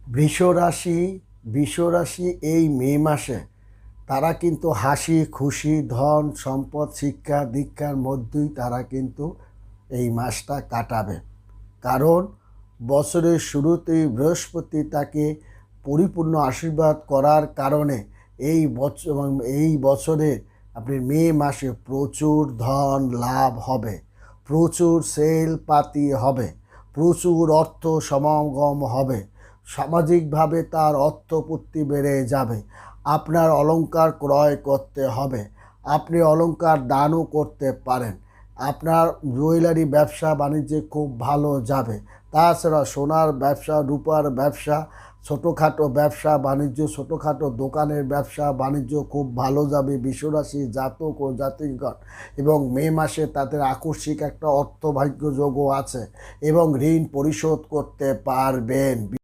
বৃষরাশি বৃষরাশি এই মে মাসে তারা কিন্তু হাসি খুশি ধন সম্পদ শিক্ষা দীক্ষার মধ্যেই তারা কিন্তু এই মাসটা কাটাবে। কারণ বছরের শুরুতেই বৃহস্পতি তাকে পরিপূর্ণ আশীর্বাদ করার কারণে এই বছরে আপনি মে মাসে প্রচুর ধন লাভ হবে, প্রচুর সেল পাতি হবে, প্রচুর অর্থ সমাগম হবে, সামাজিকভাবে তার অর্থপূর্তি বেড়ে যাবে। আপনার অলংকার ক্রয় করতে হবে, আপনি অলংকার দানও করতে পারেন, আপনার জুয়েলারি ব্যবসা বাণিজ্যে খুব ভালো যাবে। তাছাড়া সোনার ব্যবসা, রূপার ব্যবসা, ছোটোখাটো ব্যবসা বাণিজ্য, ছোটোখাটো দোকানের ব্যবসা বাণিজ্য খুব ভালো যাবে বৃষরাশি জাতক ও জাতিগণ। এবং মে মাসে তাদের আকস্মিক একটা অর্থভাগ্য যোগও আছে এবং ঋণ পরিশোধ করতে পারবেন।